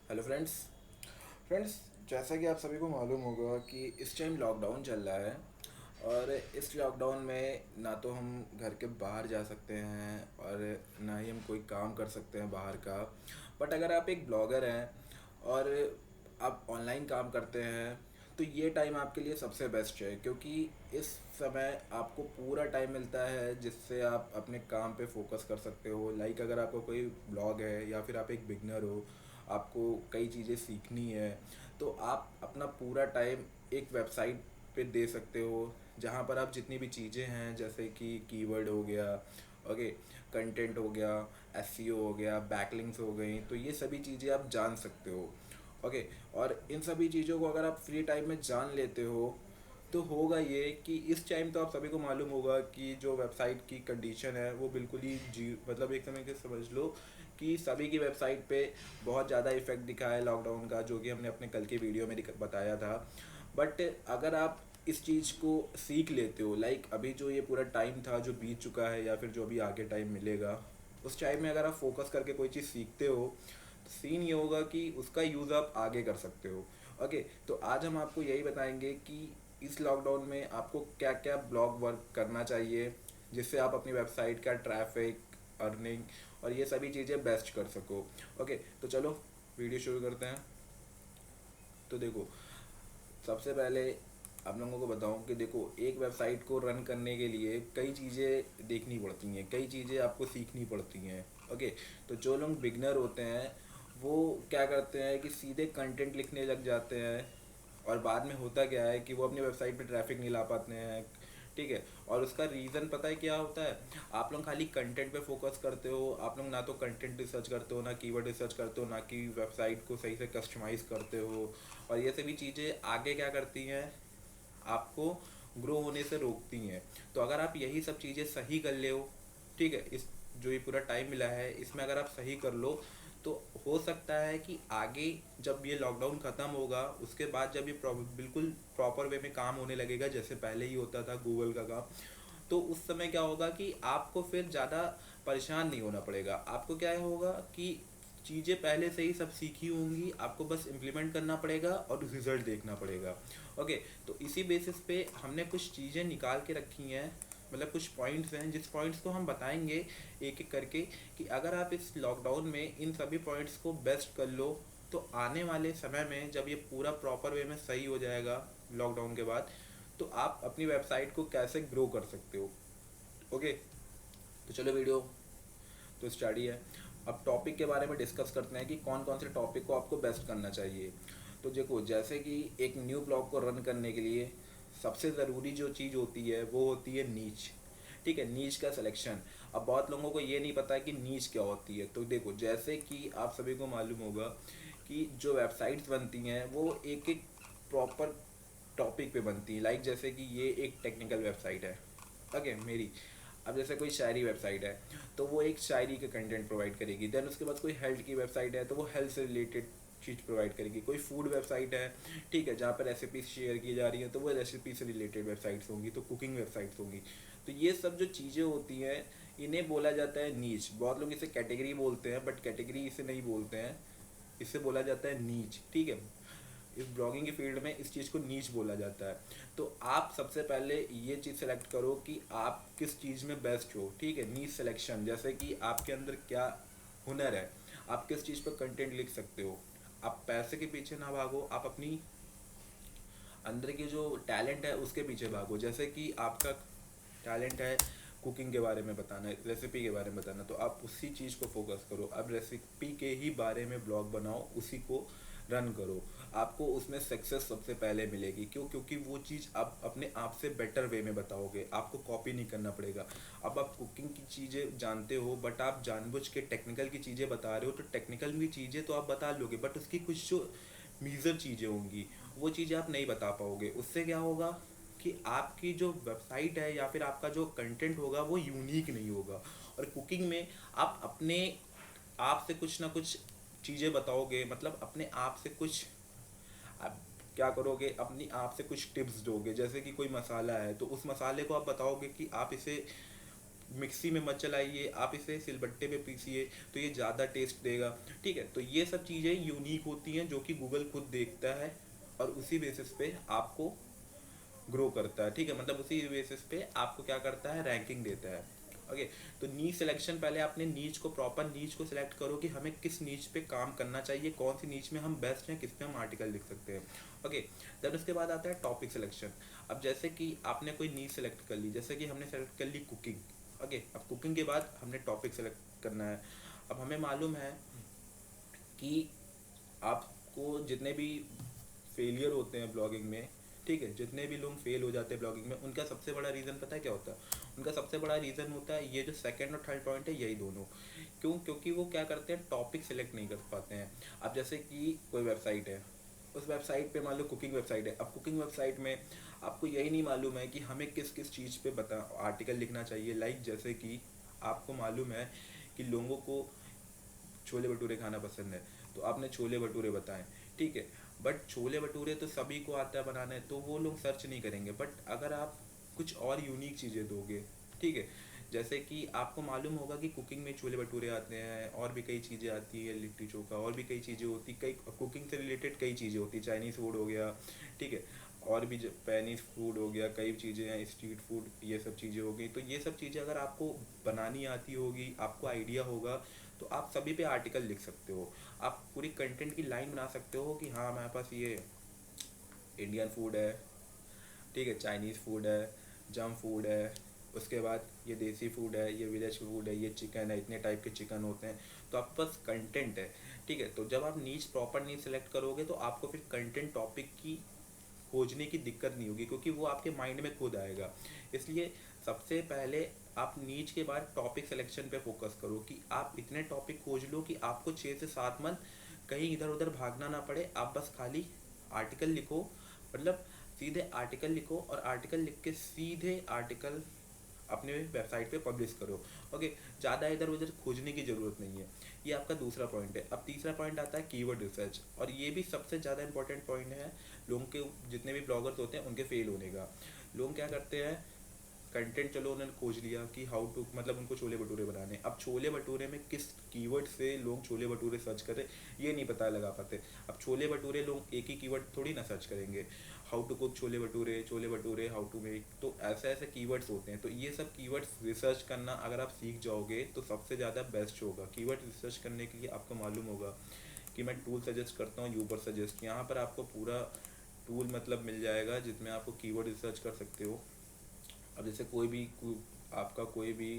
Hello friends. Friends, जैसा कि आप सभी को मालूम होगा कि इस टाइम लॉकडाउन चल रहा है। और इस लॉकडाउन में ना तो हम घर के बाहर जा सकते हैं और ना ही हम कोई काम कर सकते हैं बाहर का। बट अगर आप एक ब्लॉगर हैं और आप ऑनलाइन काम करते हैं तो ये टाइम आपके लिए सबसे बेस्ट है, क्योंकि इस समय आपको पूरा टाइम मिलता है जिससे आप अपने काम पे फोकस कर सकते हो। लाइक अगर आपको कोई ब्लॉग है या फिर आप एक बिगनर हो, आपको कई चीज़ें सीखनी है, तो आप अपना पूरा टाइम एक वेबसाइट पे दे सकते हो जहाँ पर आप जितनी भी चीज़ें हैं जैसे कि कीवर्ड हो गया, ओके, कंटेंट हो गया, एसईओ हो गया, बैकलिंक्स हो गई, तो ये सभी चीज़ें आप जान सकते हो। ओके। और इन सभी चीज़ों को अगर आप फ्री टाइम में जान लेते हो तो होगा ये कि इस टाइम तो आप सभी को मालूम होगा कि जो वेबसाइट की कंडीशन है वो बिल्कुल ही जी, मतलब एक समय के समझ लो कि सभी की वेबसाइट पे बहुत ज़्यादा इफेक्ट दिखा है लॉकडाउन का, जो कि हमने अपने कल के वीडियो में बताया था। बट अगर आप इस चीज़ को सीख लेते हो, लाइक अभी जो ये पूरा टाइम था जो बीत चुका है या फिर जो अभी आगे टाइम मिलेगा, उस टाइम में अगर आप फोकस करके कोई चीज़ सीखते हो तो सीन ये होगा कि उसका यूज़ आप आगे कर सकते हो। ओके। तो आज हम आपको यही बताएंगे कि इस लॉकडाउन में आपको क्या क्या ब्लॉग वर्क करना चाहिए जिससे आप अपनी वेबसाइट का ट्रैफिक, अर्निंग और ये सभी चीज़ें बेस्ट कर सको। ओके, तो चलो वीडियो शुरू करते हैं। तो देखो, सबसे पहले आप लोगों को बताऊं कि देखो, एक वेबसाइट को रन करने के लिए कई चीज़ें देखनी पड़ती हैं, कई चीज़ें आपको सीखनी पड़ती हैं। ओके। तो जो लोग बिगनर होते हैं वो क्या करते हैं कि सीधे कंटेंट लिखने लग जाते हैं, और बाद में होता क्या है कि वो अपनी वेबसाइट पे ट्रैफिक नहीं ला पाते हैं। ठीक है। और उसका रीज़न पता है क्या होता है? आप लोग खाली कंटेंट पे फोकस करते हो, आप लोग ना तो कंटेंट रिसर्च करते हो, ना कीवर्ड रिसर्च करते हो, ना कि वेबसाइट को सही से कस्टमाइज़ करते हो। और ये सभी चीज़ें आगे क्या करती हैं, आपको ग्रो होने से रोकती हैं। तो अगर आप यही सब चीज़ें सही कर ले हो, ठीक है, इस जो ये पूरा टाइम मिला है इसमें अगर आप सही कर लो तो हो सकता है कि आगे जब ये लॉकडाउन ख़त्म होगा उसके बाद जब ये बिल्कुल प्रॉपर वे में काम होने लगेगा जैसे पहले ही होता था गूगल का काम, तो उस समय क्या होगा कि आपको फिर ज़्यादा परेशान नहीं होना पड़ेगा। आपको क्या होगा कि चीज़ें पहले से ही सब सीखी होंगी, आपको बस इम्प्लीमेंट करना पड़ेगा और रिजल्ट देखना पड़ेगा। ओके। तो इसी बेसिस पे हमने कुछ चीज़ें निकाल के रखी हैं, मतलब कुछ पॉइंट्स हैं जिस पॉइंट्स को हम बताएंगे एक एक करके कि अगर आप इस लॉकडाउन में इन सभी पॉइंट्स को बेस्ट कर लो तो आने वाले समय में जब ये पूरा प्रॉपर वे में सही हो जाएगा लॉकडाउन के बाद, तो आप अपनी वेबसाइट को कैसे ग्रो कर सकते हो। ओके। तो चलो वीडियो तो स्टार्ट ही है। अब टॉपिक के बारे में डिस्कस करते हैं कि कौन कौन से टॉपिक को आपको बेस्ट करना चाहिए। तो देखो, जैसे कि एक न्यू ब्लॉग को रन करने के लिए सबसे ज़रूरी जो चीज़ होती है वो होती है नीच। ठीक है, नीच का सिलेक्शन। अब बहुत लोगों को ये नहीं पता कि नीच क्या होती है। तो देखो, जैसे कि आप सभी को मालूम होगा कि जो वेबसाइट्स बनती हैं वो एक एक प्रॉपर टॉपिक पे बनती है। लाइक जैसे कि ये एक टेक्निकल वेबसाइट है, ओके, मेरी। अब जैसे कोई शायरी वेबसाइट है तो वो एक शायरी का कंटेंट प्रोवाइड करेगी। देन उसके बाद कोई हेल्थ की वेबसाइट है तो वो हेल्थ से रिलेटेड चीज़ प्रोवाइड करेगी। कोई फूड वेबसाइट है, ठीक है, जहाँ पर रेसिपी शेयर की जा रही है तो वो रेसिपी से रिलेटेड वेबसाइट्स होंगी, तो कुकिंग वेबसाइट्स होंगी। तो ये सब जो चीज़ें होती हैं इन्हें बोला जाता है नीच। बहुत लोग इसे कैटेगरी बोलते हैं बट कैटेगरी इसे नहीं बोलते हैं, इसे बोला जाता है नीच। ठीक है, इस ब्लॉगिंग की फील्ड में इस चीज़ को नीच बोला जाता है। तो आप सबसे पहले ये चीज़ सेलेक्ट करो कि आप किस चीज़ में बेस्ट हो। ठीक है, नीच सिलेक्शन, जैसे कि आपके अंदर क्या हुनर है, आप किस चीज़ पर कंटेंट लिख सकते हो। आप पैसे के पीछे ना भागो, आप अपनी अंदर की जो टैलेंट है उसके पीछे भागो। जैसे कि आपका टैलेंट है कुकिंग के बारे में बताना, रेसिपी के बारे में बताना, तो आप उसी चीज़ को फोकस करो। अब रेसिपी के ही बारे में ब्लॉग बनाओ, उसी को रन करो। आपको उसमें सक्सेस सबसे पहले मिलेगी। क्यों? क्योंकि वो चीज़ आप अपने आप से बेटर वे में बताओगे, आपको कॉपी नहीं करना पड़ेगा। अब आप कुकिंग की चीज़ें जानते हो बट आप जानबूझ के टेक्निकल की चीज़ें बता रहे हो, तो टेक्निकल भी चीज़ें तो आप बता लोगे बट उसकी कुछ जो मीज़र चीज़ें होंगी वो चीज़ें आप नहीं बता पाओगे। उससे क्या होगा कि आपकी जो वेबसाइट है या फिर आपका जो कंटेंट होगा वो यूनिक नहीं होगा। और कुकिंग में आप अपने आप से कुछ ना कुछ चीज़ें बताओगे, मतलब अपने आप से कुछ आप क्या करोगे, अपनी आप से कुछ टिप्स दोगे। जैसे कि कोई मसाला है तो उस मसाले को आप बताओगे कि आप इसे मिक्सी में मत चलाइए, आप इसे सिलबट्टे पे पीसिए तो ये ज़्यादा टेस्ट देगा। ठीक है, तो ये सब चीज़ें यूनिक होती हैं जो कि गूगल खुद देखता है और उसी बेसिस पे आपको ग्रो करता है। ठीक है, मतलब उसी बेसिस पे आपको क्या करता है, रैंकिंग देता है। ओके, तो नीच सिलेक्शन, पहले आपने नीच को, प्रॉपर नीच को सिलेक्ट करो कि हमें किस नीच पे काम करना चाहिए, कौन सी नीच में हम बेस्ट हैं, किस पे हम आर्टिकल लिख सकते हैं। ओके, देन उसके बाद आता है टॉपिक सिलेक्शन। अब जैसे कि आपने कोई नीच सेलेक्ट कर ली, जैसे कि हमने सेलेक्ट कर ली कुकिंग। ओके, अब कुकिंग के बाद हमने टॉपिक सेलेक्ट करना है। अब हमें मालूम है कि आपको जितने भी फेलियर होते हैं ब्लॉगिंग में, ठीक है, जितने भी लोग फेल हो जाते हैं ब्लॉगिंग में, उनका सबसे बड़ा रीज़न पता है क्या होता है? उनका सबसे बड़ा रीज़न होता है ये जो सेकंड और थर्ड पॉइंट है, यही दोनों। क्यों? क्योंकि वो क्या करते हैं, टॉपिक सेलेक्ट नहीं कर पाते हैं। अब जैसे कि कोई वेबसाइट है, उस वेबसाइट पे मान लो कुकिंग वेबसाइट है, अब कुकिंग वेबसाइट में आपको यही नहीं मालूम है कि हमें किस किस चीज़ पे बता आर्टिकल लिखना चाहिए। लाइक जैसे कि आपको मालूम है कि लोगों को छोले भटूरे खाना पसंद है, तो आपने छोले भटूरे बताएं, ठीक है, बट छोले भटूरे तो सभी को आता है बनाने, तो वो लोग सर्च नहीं करेंगे। बट अगर आप कुछ और यूनिक चीज़ें दोगे, ठीक है, जैसे कि आपको मालूम होगा कि कुकिंग में छोले भटूरे आते हैं, और भी कई चीज़ें आती है, लिट्टी चोखा, और भी कई चीज़ें होती, कई कुकिंग से रिलेटेड कई चीज़ें होती, चाइनीज़ फूड हो गया, ठीक है, और भी जापानीज फूड हो गया, कई चीज़ें हैं, स्ट्रीट फूड, ये सब चीज़ें हो गई। तो ये सब चीज़ें अगर आपको बनानी आती होगी, आपको आइडिया होगा, तो आप सभी पे आर्टिकल लिख सकते हो। आप पूरी कंटेंट की लाइन बना सकते हो कि हाँ हमारे पास ये इंडियन फूड है, ठीक है, चाइनीज़ फूड है, जम फूड है, उसके बाद ये देसी फूड है, ये विलेज फूड है, ये चिकन है, इतने टाइप के चिकन होते हैं। तो आपके पास कंटेंट है, ठीक है। तो जब आप नीच प्रॉपर नीच सेलेक्ट करोगे तो आपको फिर कंटेंट टॉपिक की खोजने की दिक्कत नहीं होगी, क्योंकि वो आपके माइंड में खुद आएगा। इसलिए सबसे पहले आप नीच के बाद टॉपिक सिलेक्शन पे फोकस करो कि आप इतने टॉपिक खोज लो कि आपको 6 से 7 मंथ कहीं इधर उधर भागना ना पड़े। आप बस खाली आर्टिकल लिखो, मतलब सीधे आर्टिकल लिखो, और आर्टिकल लिख के सीधे आर्टिकल अपने वेबसाइट पे पब्लिश करो। ओके, ज़्यादा इधर उधर खोजने की ज़रूरत नहीं है। ये आपका दूसरा पॉइंट है। अब तीसरा पॉइंट आता है कीवर्ड रिसर्च, और ये भी सबसे ज़्यादा इंपॉर्टेंट पॉइंट है लोगों के, जितने भी ब्लॉगर्स होते हैं उनके फेल होने का। लोग क्या करते हैं, कंटेंट चलो उन्होंने खोज लिया कि हाउ टू, मतलब उनको छोले भटूरे बनाने, अब छोले भटूरे में किस कीवर्ड से लोग छोले भटूरे सर्च करें ये नहीं पता लगा पाते। अब छोले भटूरे लोग एक ही कीवर्ड थोड़ी ना सर्च करेंगे, how to cook chole bhature, chole bhature how to make, तो ऐसे ऐसे कीवर्ड्स होते हैं। तो ये सब कीवर्ड्स रिसर्च करना अगर आप सीख जाओगे तो सबसे ज़्यादा बेस्ट होगा। कीवर्ड रिसर्च करने के लिए आपको मालूम होगा कि मैं टूल सजेस्ट करता हूँ, यूबर सजेस्ट, यहाँ पर आपको पूरा टूल मतलब मिल जाएगा जिसमें आपको कीवर्ड रिसर्च कर सकते हो। अब जैसे आपका कोई भी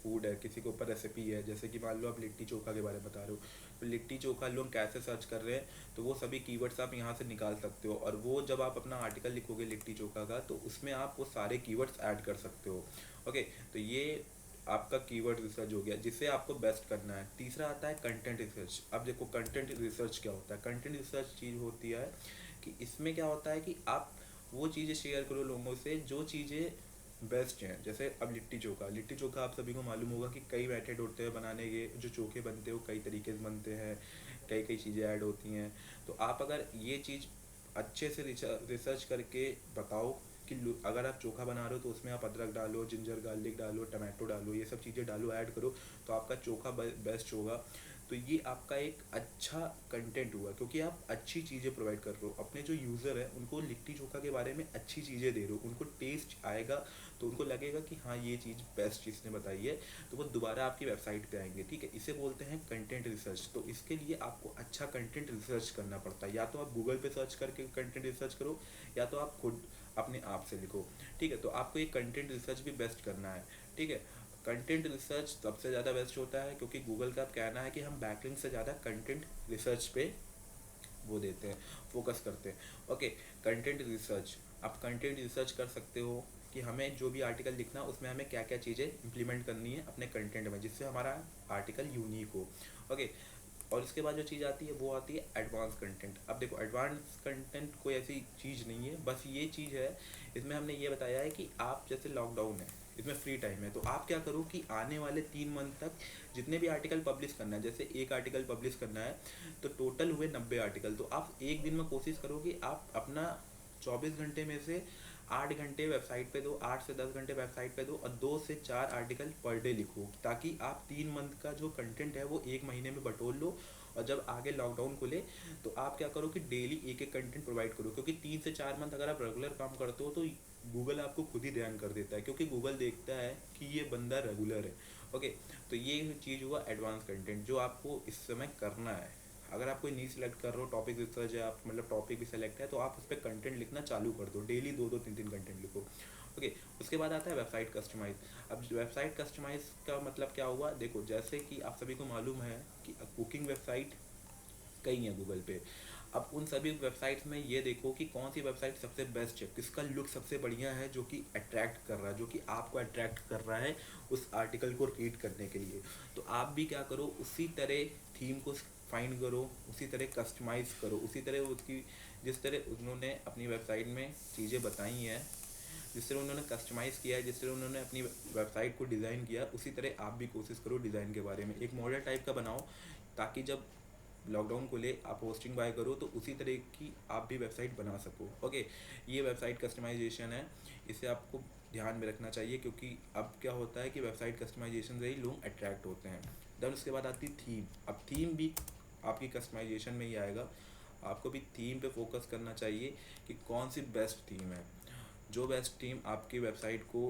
फूड है, किसी के ऊपर रेसिपी है, जैसे कि मान लो आप लिट्टी चोखा के बारे में बता रहे हो, तो लिट्टी चोखा लोग कैसे सर्च कर रहे हैं, तो वो सभी कीवर्ड्स आप यहाँ से निकाल सकते हो। और वो जब आप अपना आर्टिकल लिखोगे लिट्टी चोखा का, तो उसमें आप वो सारे कीवर्ड्स ऐड कर सकते हो। ओके, तो ये आपका कीवर्ड रिसर्च हो गया जिससे आपको बेस्ट करना है। तीसरा आता है कंटेंट रिसर्च। अब देखो कंटेंट रिसर्च क्या होता है। कंटेंट रिसर्च चीज़ होती है कि इसमें क्या होता है कि आप वो चीज़ें शेयर करो लोगों से जो चीज़ें बेस्ट हैं। जैसे अब लिट्टी चोखा, लिट्टी चोखा आप सभी को मालूम होगा कि कई मेथड होते हैं बनाने के, जो चोखे बनते हैं वो कई तरीके से बनते हैं, कई कई चीज़ें ऐड होती हैं। तो आप अगर ये चीज़ अच्छे से रिसर्च करके बताओ कि अगर आप चोखा बना रहे हो तो उसमें आप अदरक डालो, जिंजर गार्लिक डालो, टमाटो डालो, ये सब चीज़ें डालो, ऐड करो, तो आपका चोखा बेस्ट होगा। तो ये आपका एक अच्छा कंटेंट हुआ, क्योंकि आप अच्छी चीज़ें प्रोवाइड कर रहे हो अपने जो यूज़र है उनको, लिट्टी चोखा के बारे में अच्छी चीज़ें दे रहे हो, उनको टेस्ट आएगा, तो उनको लगेगा कि हाँ ये चीज़ बेस्ट इसने बताई है, तो वो दोबारा आपकी वेबसाइट पे आएंगे। ठीक है, इसे बोलते हैं कंटेंट रिसर्च। तो इसके लिए आपको अच्छा कंटेंट रिसर्च करना पड़ता है। या तो आप गूगल पे सर्च करके कंटेंट रिसर्च करो, या तो आप खुद अपने आप से लिखो। ठीक है, तो आपको ये कंटेंट रिसर्च भी बेस्ट करना है। ठीक है, कंटेंट रिसर्च सबसे ज़्यादा बेस्ट होता है, क्योंकि गूगल का कहना है कि हम बैकलिंक से ज़्यादा कंटेंट रिसर्च पे वो देते हैं, फोकस करते हैं। ओके, कंटेंट रिसर्च, आप कंटेंट रिसर्च कर सकते हो कि हमें जो भी आर्टिकल लिखना है उसमें हमें क्या क्या चीज़ें इंप्लीमेंट करनी है अपने कंटेंट में, जिससे हमारा आर्टिकल यूनिक हो। ओके, और इसके बाद जो चीज़ आती है वो आती है एडवांस कंटेंट। अब देखो एडवांस कंटेंट कोई ऐसी चीज़ नहीं है, बस ये चीज़ है, इसमें हमने ये बताया है कि आप जैसे लॉकडाउन है, इसमें फ्री टाइम है, तो आप क्या करो कि आने वाले 3 मंथ तक जितने भी आर्टिकल पब्लिश करना है, जैसे एक आर्टिकल पब्लिश करना है तो टोटल हुए 90 आर्टिकल, तो आप एक दिन में कोशिश करो कि आप अपना 24 घंटे में से 8 घंटे वेबसाइट पे दो, 8 से 10 घंटे वेबसाइट पे दो, और 2 से 4 आर्टिकल पर डे लिखो, ताकि आप 3 मंथ का जो कंटेंट है वो एक महीने में बटोर लो। और जब आगे लॉकडाउन खुले तो आप क्या करो कि डेली एक एक कंटेंट प्रोवाइड करो, क्योंकि 3 से 4 मंथ अगर आप रेगुलर काम करते हो तो गूगल आपको खुद ही ध्यान कर देता है, क्योंकि गूगल देखता है कि ये बंदा रेगुलर है। ओके, तो ये चीज़ हुआ एडवांस कंटेंट जो आपको इस समय करना है। अगर आप कोई नहीं सिलेक्ट कर रहे हो, टॉपिक रिसर्च है, आप मतलब टॉपिक भी सेलेक्ट है, तो आप उस पर कंटेंट लिखना चालू कर दो, डेली 2 2 3 3 कंटेंट लिखो। ओके, उसके बाद आता है वेबसाइट कस्टमाइज। अब वेबसाइट कस्टमाइज का मतलब क्या हुआ, देखो जैसे कि आप सभी को मालूम है कि कुकिंग वेबसाइट कई हैं गूगल पे। अब उन सभी वेबसाइट्स में ये देखो कि कौन सी वेबसाइट सबसे बेस्ट है, किसका लुक सबसे बढ़िया है, जो कि अट्रैक्ट कर रहा है, जो कि आपको अट्रैक्ट कर रहा है उस आर्टिकल को रीड करने के लिए। तो आप भी क्या करो, उसी तरह थीम को फाइंड करो, उसी तरह कस्टमाइज़ करो, उसी तरह उसकी जिस तरह उन्होंने अपनी वेबसाइट में चीज़ें बताई हैं, जिस तरह उन्होंने कस्टमाइज़ किया है, जिस तरह उन्होंने अपनी वेबसाइट को डिज़ाइन किया, उसी तरह आप भी कोशिश करो डिज़ाइन के बारे में एक मॉडल टाइप का बनाओ, ताकि जब लॉकडाउन को ले आप होस्टिंग बाय करो तो उसी तरह की आप भी वेबसाइट बना सको। ओके, ये वेबसाइट कस्टमाइजेशन है, इसे आपको ध्यान में रखना चाहिए, क्योंकि अब क्या होता है कि वेबसाइट कस्टमाइजेशन से ही लोग अट्रैक्ट होते हैं। देन उसके बाद आती थीम। अब थीम भी आपकी कस्टमाइजेशन में ही आएगा। आपको भी थीम पे फोकस करना चाहिए कि कौन सी बेस्ट थीम है, जो बेस्ट थीम आपकी वेबसाइट को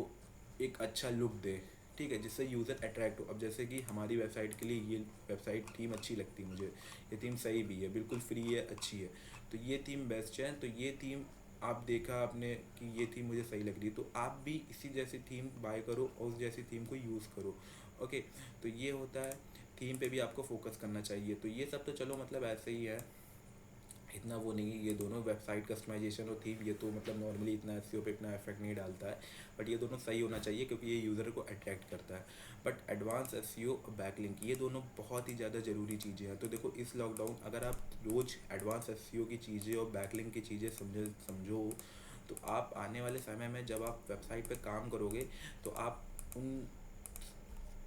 एक अच्छा लुक दे, ठीक है, जिससे यूज़र अट्रैक्ट हो। अब जैसे कि हमारी वेबसाइट के लिए ये वेबसाइट थीम अच्छी लगती है मुझे, ये थीम सही भी है, बिल्कुल फ्री है, अच्छी है, तो ये थीम बेस्ट है। तो ये थीम आप देखा आपने कि ये थीम मुझे सही लग रही है, तो आप भी इसी जैसी थीम बाय करो और उस जैसी थीम को यूज़ करो। ओके, तो ये होता है, थीम पे भी आपको फोकस करना चाहिए। तो ये सब तो चलो मतलब ऐसे ही है, इतना वो नहीं है। ये दोनों वेबसाइट कस्टमाइजेशन और थीम, ये तो मतलब नॉर्मली इतना एसईओ पे इतना इफेक्ट नहीं डालता है, बट ये दोनों सही होना चाहिए, क्योंकि ये यूज़र को अट्रैक्ट करता है। बट एडवांस एसईओ और बैकलिंक, ये दोनों बहुत ही ज़्यादा ज़रूरी चीज़ें हैं। तो देखो इस लॉकडाउन अगर आप रोज़ एडवांस एसईओ की चीज़ें और बैकलिंक की चीज़ें समझो, तो आप आने वाले समय में जब आप वेबसाइट पे काम करोगे, तो आप उन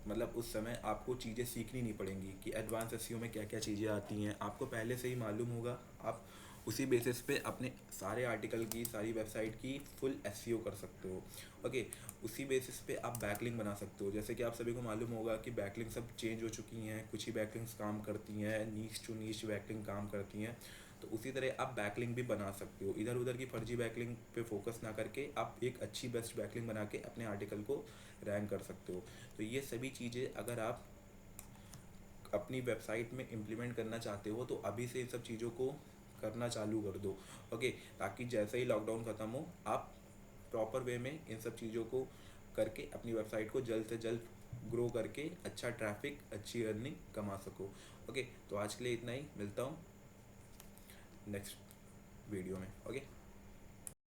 मतलब उस समय आपको चीज़ें सीखनी नहीं पड़ेंगी कि एडवांस एसईओ में क्या क्या चीज़ें आती हैं, आपको पहले से ही मालूम होगा। आप उसी बेसिस पे अपने सारे आर्टिकल की, सारी वेबसाइट की फुल एसईओ कर सकते हो। ओके, उसी बेसिस पे आप बैकलिंक बना सकते हो। जैसे कि आप सभी को मालूम होगा कि बैकलिंक सब चेंज हो चुकी हैं, कुछ ही बैकलिंक्स काम करती हैं, नीश टू नीश बैकलिंक काम करती हैं। तो उसी तरह आप बैकलिंक भी बना सकते हो, इधर उधर की फर्जी बैकलिंक पे फोकस ना करके आप एक अच्छी बेस्ट बैकलिंक बना के अपने आर्टिकल को रैंक कर सकते हो। तो ये सभी चीज़ें अगर आप अपनी वेबसाइट में इम्प्लीमेंट करना चाहते हो, तो अभी से इन सब चीज़ों को करना चालू कर दो। ओके, ताकि जैसे ही लॉकडाउन ख़त्म हो, आप प्रॉपर वे में इन सब चीज़ों को करके अपनी वेबसाइट को जल्द से जल्द ग्रो करके अच्छा ट्रैफिक, अच्छी अर्निंग कमा सको। ओके, तो आज के लिए इतना ही, मिलता हूँ नेक्स्ट वीडियो में। ओके।